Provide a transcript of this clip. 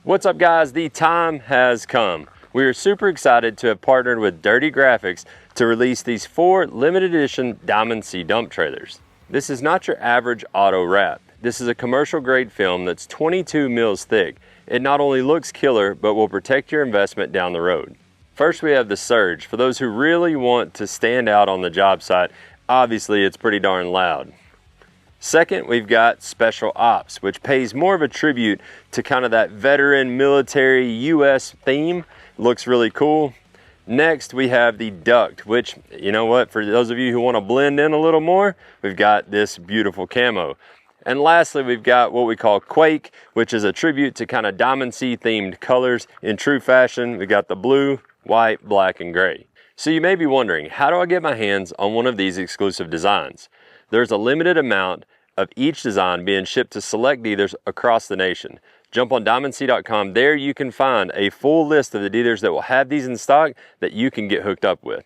What's up guys, the time has come. We are super excited to have partnered with Dirty Graphix to release these 4 limited edition Diamond C dump trailers. This is not your average auto wrap. This is a commercial grade film that's 22 mils thick. It not only looks killer, but will protect your investment down the road. First we have the Surge. For those who really want to stand out on the job site, obviously it's pretty darn loud. Second, we've got Special Ops, which pays more of a tribute to kind of that veteran military US theme. Looks really cool. Next, we have the Duct, which, you know what, for those of you who want to blend in a little more, we've got this beautiful camo. And lastly, we've got what we call Quake, which is a tribute to kind of Diamond C themed colors in true fashion. We've got the blue, white, black, and gray. So you may be wondering, how do I get my hands on one of these exclusive designs? There's a limited amount of each design being shipped to select dealers across the nation. Jump on diamondc.com. There you can find a full list of the dealers that will have these in stock that you can get hooked up with.